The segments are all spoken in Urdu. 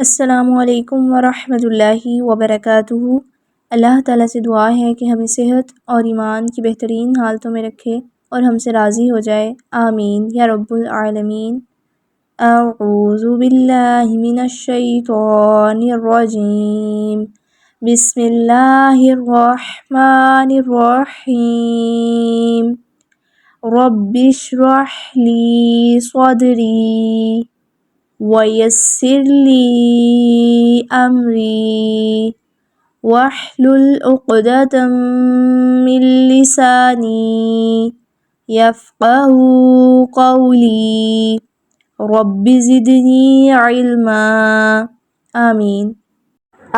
السلام علیکم ورحمۃ اللہ وبرکاتہ۔ اللہ تعالیٰ سے دعا ہے کہ ہمیں صحت اور ایمان کی بہترین حالتوں میں رکھے اور ہم سے راضی ہو جائے، آمین یا رب العالمین۔ اعوذ باللہ من الشیطان الرجیم، بسم اللہ الرحمن الرحیم۔ رب اشرح لی صدری وَيَسِّرْ لِي أَمْرِي وَاحْلُلْ عُقْدَةً مِّن لِّسَانِي يَفْقَهُوا قَوْلِي رَبِّ زِدْنِی عِلْمًا، آمین۔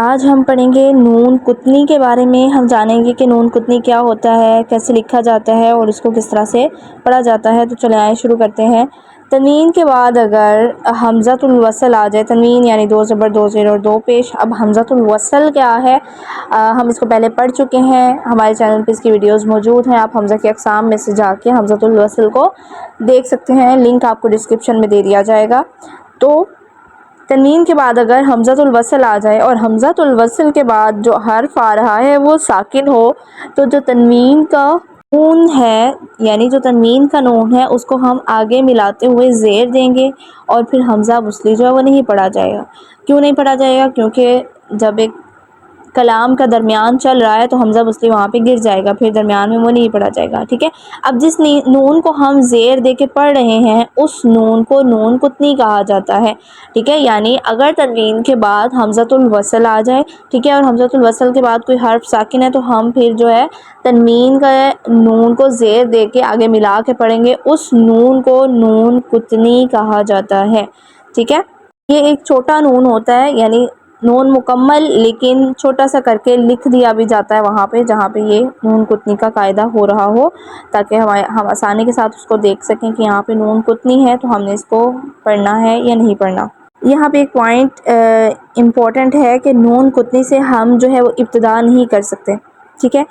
آج ہم پڑھیں گے نون کتنی کے بارے میں۔ ہم جانیں گے کہ نون کتنی کیا ہوتا ہے، کیسے لکھا جاتا ہے اور اس کو کس طرح سے پڑھا جاتا ہے۔ تو چلیں آئے شروع کرتے ہیں۔ تنوین کے بعد اگر حمزۃ الوصل آ جائے، تنوین یعنی دو زبر دو زیر اور دو پیش۔ اب حمزۃ الوصل کیا ہے، ہم اس کو پہلے پڑھ چکے ہیں، ہمارے چینل پہ اس کی ویڈیوز موجود ہیں، آپ حمزہ کی اقسام میں سے جا کے حمزۃ الوصل کو دیکھ سکتے ہیں، لنک آپ کو ڈسکرپشن میں دے دیا جائے گا۔ تو تنوین کے بعد اگر حمزۃ الوصل آ جائے اور حمزۃ الوصل کے بعد جو حرف آ رہا ہے وہ ساکن ہو، تو جو تنوین کا نون ہے، یعنی جو تنوین کا نون ہے، اس کو ہم آگے ملاتے ہوئے زیر دیں گے اور پھر حمزہ وصلی جو ہے وہ نہیں پڑھا جائے گا۔ کیوں نہیں پڑھا جائے گا؟ کیونکہ جب ایک کلام کا درمیان چل رہا ہے تو حمزہ وصلی وہاں پہ گر جائے گا، پھر درمیان میں وہ نہیں پڑھا جائے گا، ٹھیک ہے۔ اب جس نون کو ہم زیر دے کے پڑھ رہے ہیں اس نون کو نون کتنی کہا جاتا ہے، ٹھیک ہے۔ یعنی اگر تنوین کے بعد حمزۃ الوصل آ جائے، ٹھیک ہے، اور حمزۃ الوصل کے بعد کوئی حرف ساکن ہے، تو ہم پھر جو ہے تنوین کا نون کو زیر دے کے آگے ملا کے پڑھیں گے، اس نون کو نون کتنی کہا جاتا ہے، ٹھیک ہے۔ یہ ایک چھوٹا نون ہوتا ہے، یعنی نون مکمل لیکن چھوٹا سا کر کے لکھ دیا بھی جاتا ہے وہاں پہ جہاں پہ یہ نون کتنی کا قاعدہ ہو رہا ہو، تاکہ ہم آسانی کے ساتھ اس کو دیکھ سکیں کہ یہاں پہ نون کتنی ہے تو ہم نے اس کو پڑھنا ہے یا نہیں پڑھنا۔ یہاں پہ ایک پوائنٹ امپورٹنٹ ہے کہ نون کتنی سے ہم جو ہے وہ ابتدا نہیں کر سکتے، ٹھیک ہے،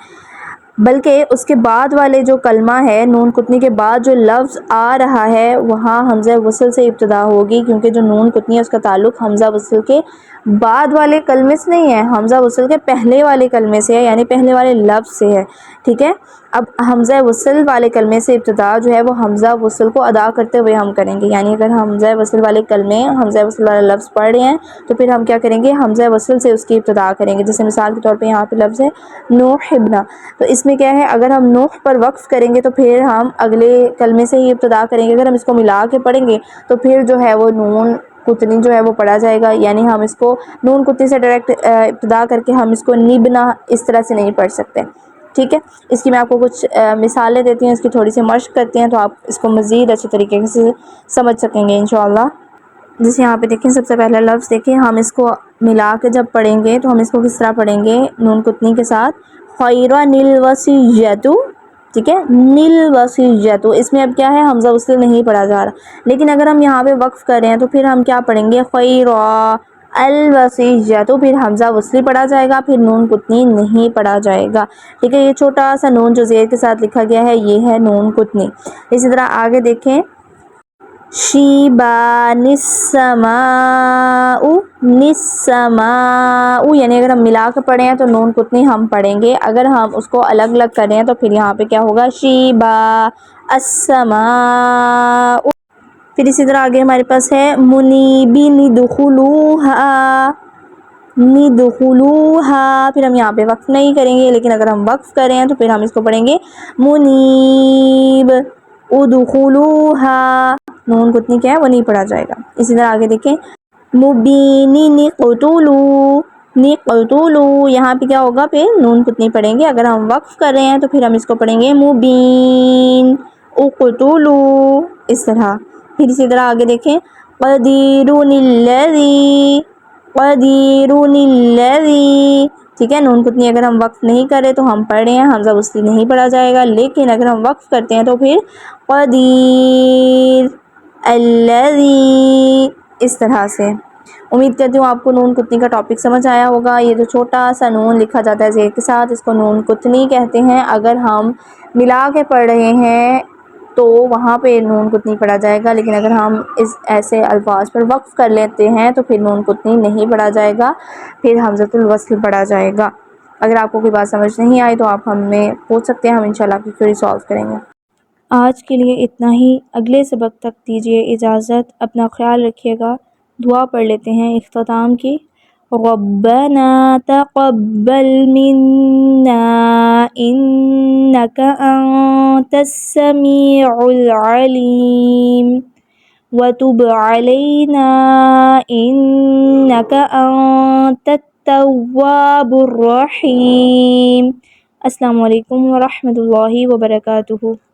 بلکہ اس کے بعد والے جو کلمہ ہے، نون کتنی کے بعد جو لفظ آ رہا ہے وہاں حمزہ وصل سے ابتدا ہوگی، کیونکہ جو نون کتنی ہے اس کا تعلق حمزہ وصل کے بعد والے کلمے سے نہیں ہے، حمزہ وصل کے پہلے والے کلمے سے ہے، یعنی پہلے والے لفظ سے ہے، ٹھیک ہے۔ اب حمزہ وصل والے کلمے سے ابتدا جو ہے وہ حمزہ وصل کو ادا کرتے ہوئے ہم کریں گے، یعنی اگر حمزہ وصل والے کلمے، حمزہ وصل والے لفظ پڑھ رہے ہیں تو پھر ہم کیا کریں گے، حمزہ وصل سے اس کی ابتدا کریں گے۔ جیسے مثال کے طور پہ یہاں پہ لفظ ہے نوحبنا، تو اس میں کیا ہے، اگر ہم نوح پر وقف کریں گے تو پھر ہم اگلے کلمے سے ہی ابتدا کریں گے، اگر ہم اس کو ملا کے پڑھیں گے تو پھر جو ہے وہ نون کتنی جو ہے وہ پڑھا جائے گا، یعنی ہم اس کو نون کتنی سے ڈائریکٹ ابتدا کر کے ہم اس کو نبنا اس طرح سے نہیں پڑھ سکتے، ٹھیک ہے۔ اس کی میں آپ کو کچھ مثالیں دیتی ہوں، اس کی تھوڑی سی مشق کرتے ہیں تو آپ اس کو مزید اچھے طریقے سے سمجھ سکیں گے انشاءاللہ۔ جیسے یہاں پہ دیکھیں، سب سے پہلا لفظ دیکھیں، ہم اس کو ملا کے جب پڑھیں گے تو ہم اس کو کس طرح پڑھیں گے، نون کتنی کے ساتھ، خیرن الوصیۃ، ٹھیک ہے، الوصیۃ، اس میں اب کیا ہے، حمزہ وصل نہیں پڑھا جا رہا، لیکن اگر ہم یہاں پہ وقف کر رہے ہیں تو پھر ہم کیا پڑھیں گے، خیر الوصیۃ، پھر حمزہ وصلی پڑھا جائے گا، پھر نون کتنی نہیں پڑھا جائے گا، ٹھیک ہے۔ یہ چھوٹا سا نون جو زیر کے ساتھ لکھا گیا ہے یہ ہے نون کتنی۔ اسی طرح آگے دیکھیں، شیبان السماء، نسماء، یعنی اگر ہم ملا کے پڑھیں ہیں تو نون کتنی ہم پڑھیں گے، اگر ہم اس کو الگ الگ کر رہے ہیں تو پھر یہاں پہ کیا ہوگا، شیبا السماء۔ پھر اسی طرح آگے ہمارے پاس ہے منیبین ادخلوها، ندخلوها، پھر ہم یہاں پہ وقف نہیں کریں گے، لیکن اگر ہم وقف کر رہے ہیں تو پھر ہم اس کو پڑھیں گے منیب ادخلوها، نون کتنی کیا ہے وہ نہیں پڑھا جائے گا۔ اسی طرح آگے دیکھیں، مبین نقتلوا، نقتلوا، یہاں پہ کیا ہوگا، پھر نون کتنی پڑھیں گے، اگر ہم وقف کر رہے ہیں تو پھر ہم اس کو پڑھیں گے مبین اقتلوا، اس طرح۔ پھر اسی طرح آگے دیکھیں، قدیر الذی، قدیر الذی، ٹھیک ہے، نون کتنی اگر ہم وقف نہیں کرے تو ہم پڑھ رہے ہیں، حمزہ وصلی نہیں پڑھا جائے گا، لیکن اگر ہم وقف کرتے ہیں تو پھر قدیر الذی، اس طرح سے۔ امید کرتی ہوں آپ کو نون کتنی کا ٹاپک سمجھ آیا ہوگا۔ یہ جو چھوٹا سا نون لکھا جاتا ہے زیر کے ساتھ، اس کو نون کتنی کہتے ہیں۔ اگر ہم ملا کے پڑھ رہے ہیں تو وہاں پہ نون قطنی پڑھا جائے گا، لیکن اگر ہم اس ایسے الفاظ پر وقف کر لیتے ہیں تو پھر نون قطنی نہیں پڑھا جائے گا، پھر حمزۃ الوصل پڑھا جائے گا۔ اگر آپ کو کوئی بات سمجھ نہیں آئی تو آپ ہمیں پوچھ سکتے ہیں، ہم انشاءاللہ آپ کی کوئی سالو کریں گے۔ آج کے لیے اتنا ہی، اگلے سبق تک دیجیے اجازت، اپنا خیال رکھیے گا۔ دعا پڑھ لیتے ہیں اختتام کی۔ ربنا تقبل منا انك انت السميع العليم وتب علينا انك انت التواب الرحيم۔ السلام علیکم ورحمۃ اللہ وبرکاتہ۔